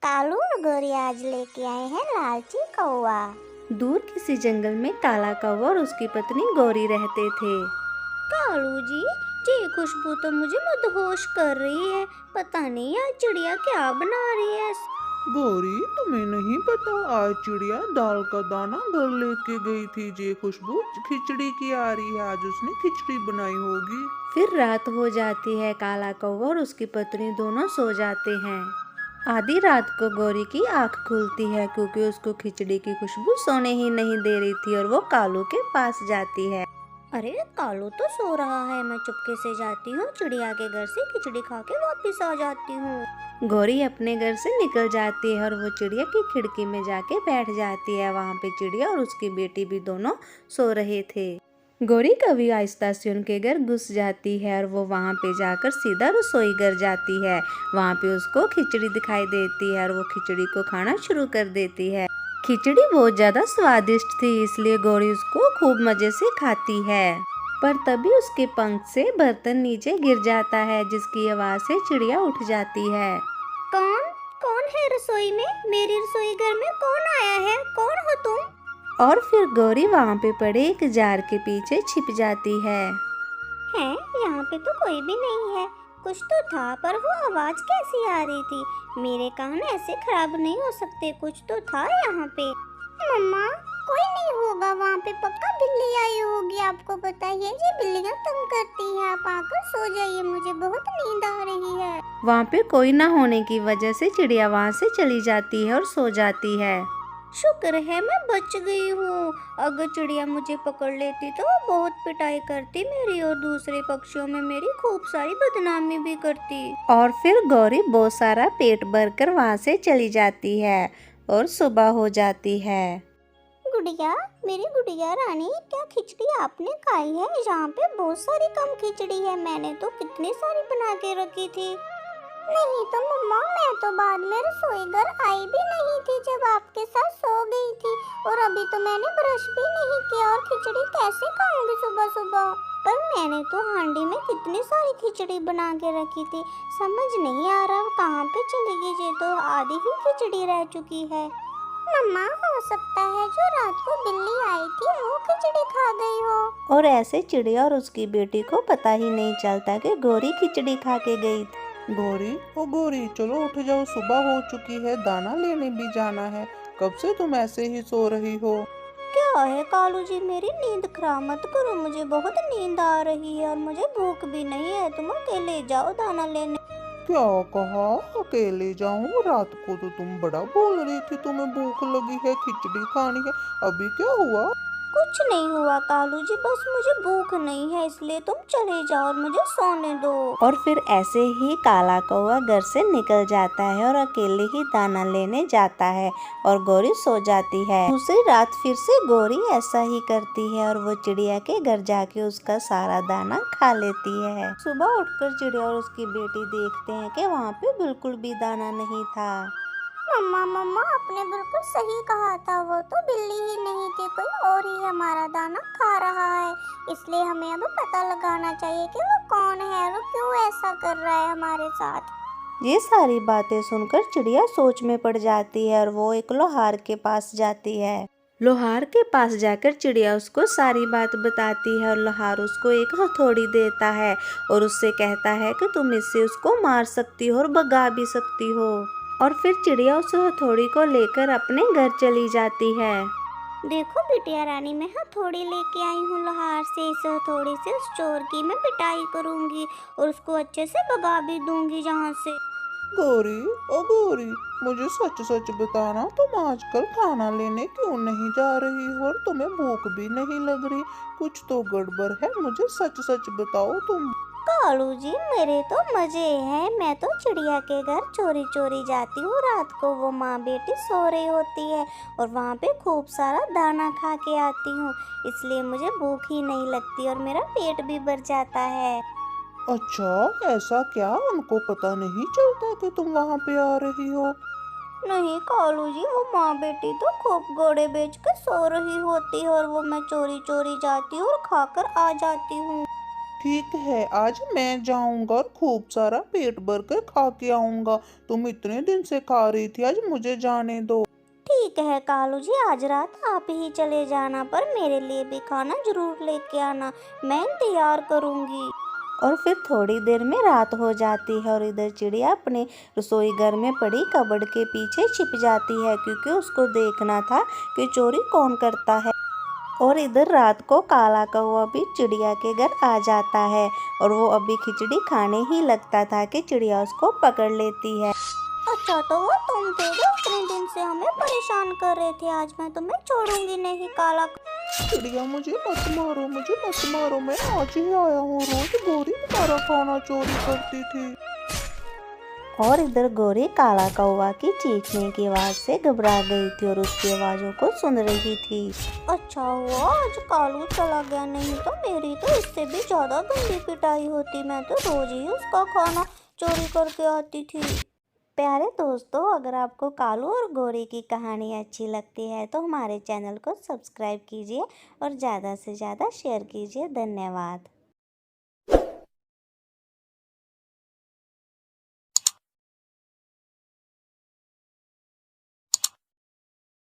कालू और गौरी आज लेके आए हैं लालची कौवा। दूर किसी जंगल में काला कौवा और उसकी पत्नी गौरी रहते थे। कालू जी, ये खुशबू तो मुझे मदहोश कर रही है। पता नहीं यार चिड़िया क्या बना रही है। गौरी, तुम्हें नहीं पता आज चिड़िया दाल का दाना घर लेके गई थी। ये खुशबू खिचड़ी की आ रही है। आज उसने खिचड़ी बनाई होगी। फिर रात हो जाती है। काला कौवा और उसकी पत्नी दोनों सो जाते हैं। आधी रात को गौरी की आंख खुलती है क्योंकि उसको खिचड़ी की खुशबू सोने ही नहीं दे रही थी और वो कालू के पास जाती है। अरे कालू तो सो रहा है, मैं चुपके से जाती हूँ, चिड़िया के घर से खिचड़ी खा के वापिस आ जाती हूँ। गौरी अपने घर से निकल जाती है और वो चिड़िया की खिड़की में जाके बैठ जाती है। वहाँ पे चिड़िया और उसकी बेटी भी दोनों सो रहे थे। गौरी कभी आहिस्ता से उनके घर घुस जाती है और वो वहाँ पे जाकर सीधा रसोई घर जाती है। वहाँ पे उसको खिचड़ी दिखाई देती है और वो खिचड़ी को खाना शुरू कर देती है। खिचड़ी बहुत ज्यादा स्वादिष्ट थी, इसलिए गौरी उसको खूब मजे से खाती है। पर तभी उसके पंख से बर्तन नीचे गिर जाता है, जिसकी आवाज से चिड़िया उठ जाती है। कौन कौन है रसोई में? मेरी रसोई घर में कौन आया है? कौन हो तुम? और फिर गौरी वहाँ पे पड़े एक जार के पीछे छिप जाती है। हैं, यहाँ पे तो कोई भी नहीं है। कुछ तो था, पर वो आवाज कैसी आ रही थी? मेरे कान ऐसे खराब नहीं हो सकते, कुछ तो था यहाँ पे। मम्मा, कोई नहीं होगा वहाँ पे, पक्का बिल्ली आई होगी। आपको पता है ये बिल्लियाँ तंग करती है। आप आकर सो जाइए, मुझे बहुत नींद आ रही है। वहाँ पे कोई ना होने की वजह से चिड़िया वहाँ से चली जाती है और सो जाती है। शुक्र है मैं बच गई हूँ। अगर चिड़िया मुझे पकड़ लेती तो बहुत पिटाई करती मेरी, और दूसरे पक्षियों में मेरी खूब सारी बदनामी भी करती। और फिर गौरी बहुत सारा पेट भरकर वहाँ से चली जाती है और सुबह हो जाती है। गुड़िया, मेरी गुड़िया रानी, क्या खिचड़ी आपने खाई है? यहाँ पे बहुत सारी कम खिचड़ी है, मैंने तो कितनी सारी बना के रखी थी। नहीं तो मम्मा, मैं तो बाद में रसोई घर आई भी नहीं थी जब आपके साथ सो गई थी, और अभी तो मैंने ब्रश भी नहीं किया, और खिचड़ी कैसे खाऊंगी सुबह सुबह? पर मैंने तो हांडी में कितनी सारी खिचड़ी बना के रखी थी, समझ नहीं आ रहा कहाँ पे चली गई। ये तो आधी ही खिचड़ी रह चुकी है। मम्मा, हो सकता है जो रात को बिल्ली आई थी वो खिचड़ी खा गई हो। और ऐसे चिड़िया और उसकी बेटी को पता ही नहीं चलता कि गौरी खिचड़ी खा के गई थी। गौरी, ओ गौरी, चलो उठ जाओ, सुबह हो चुकी है, दाना लेने भी जाना है। कब से तुम ऐसे ही सो रही हो? क्या है कालू जी, मेरी नींद खराब मत करो, मुझे बहुत नींद आ रही है और मुझे भूख भी नहीं है। तुम अकेले जाओ दाना लेने। क्या कहा? अकेले जाऊं? रात को तो तुम बड़ा बोल रही थी तुम्हें भूख लगी है, खिचड़ी खानी है। अभी क्या हुआ? कुछ नहीं हुआ कालू जी, बस मुझे भूख नहीं है, इसलिए तुम चले जाओ और मुझे सोने दो। और फिर ऐसे ही काला कौवा घर से निकल जाता है और अकेले ही दाना लेने जाता है और गौरी सो जाती है। दूसरी रात फिर से गौरी ऐसा ही करती है और वो चिड़िया के घर जाके उसका सारा दाना खा लेती है। सुबह उठकर चिड़िया और उसकी बेटी देखते हैं कि वहाँ पे बिल्कुल भी दाना नहीं था। मम्मा मम्मा, आपने बिल्कुल सही कहा था, वो तो बिल्ली ही नहीं थी, कोई और ही हमारा दाना खा रहा है। इसलिए हमें अब पता लगाना चाहिए कि वो कौन है और क्यों ऐसा कर रहा है हमारे साथ। ये सारी बातें सुनकर चिड़िया सोच में पड़ जाती है और वो एक लोहार के पास जाती है। लोहार के पास जाकर चिड़िया उसको सारी बात बताती है और लोहार उसको एक हथौड़ी देता है और उससे कहता है कि तुम इससे उसको मार सकती हो और भगा भी सकती हो। और फिर चिड़िया उस हथौड़ी को लेकर अपने घर चली जाती है। देखो बिटिया रानी, मैं हथौड़ी लेके आई हूँ लोहार से। इस हथौड़ी से उस चोर की मैं पिटाई करूंगी और उसको अच्छे से भगा भी दूंगी यहाँ से। गौरी, ओ गौरी, मुझे सच सच बताना, तुम आजकल खाना लेने क्यों नहीं जा रही हो और तुम्हें भूख भी नहीं लग रही? कुछ तो गड़बड़ है, मुझे सच सच बताओ तुम। कालू जी, मेरे तो मजे हैं। मैं तो चिड़िया के घर चोरी चोरी जाती हूँ रात को, वो माँ बेटी सो रही होती है, और वहाँ पे खूब सारा दाना खा के आती हूँ, इसलिए मुझे भूख ही नहीं लगती और मेरा पेट भी भर जाता है। अच्छा, ऐसा क्या? उनको पता नहीं चलता कि तुम वहाँ पे आ रही हो? नहीं कालू जी, वो माँ बेटी तो खूब घोड़े बेच कर सो रही होती है और वो मैं चोरी चोरी जाती हूँ और खाकर आ जाती हूँ। ठीक है, आज मैं जाऊंगा और खूब सारा पेट भर कर खा के आऊंगा। तुम इतने दिन से खा रही थी, आज मुझे जाने दो। ठीक है कालू जी, आज रात आप ही चले जाना, पर मेरे लिए भी खाना जरूर लेके आना, मैं इंतजार करूंगी। और फिर थोड़ी देर में रात हो जाती है और इधर चिड़िया अपने रसोई घर में पड़ी कबर्ड के पीछे छिप जाती है, क्योंकि उसको देखना था कि चोरी कौन करता है। और इधर रात को काला कौवा भी चिड़िया के घर आ जाता है और वो अभी खिचड़ी खाने ही लगता था कि चिड़िया उसको पकड़ लेती है। अच्छा तो वो तुम थे जो इतने दिन से हमें परेशान कर रहे थे, आज मैं तुम्हें छोड़ूंगी नहीं काला। चिड़िया मुझे मत मारो, मुझे मत मारो, मैं आज ही आया हूँ। रोज गोरी तुम्हारा खाना चोरी करती थी। और इधर गोरी काला कौवा की चीखने की आवाज से घबरा गई थी और उसकी आवाजों को सुन रही थी। अच्छा हुआ आज कालू चला गया, नहीं तो मेरी तो इससे भी ज्यादा गंदी पिटाई होती, मैं तो रोज ही उसका खाना चोरी करके आती थी। प्यारे दोस्तों, अगर आपको कालू और गोरी की कहानी अच्छी लगती है तो हमारे चैनल को सब्सक्राइब कीजिए और ज़्यादा से ज़्यादा शेयर कीजिए। धन्यवाद।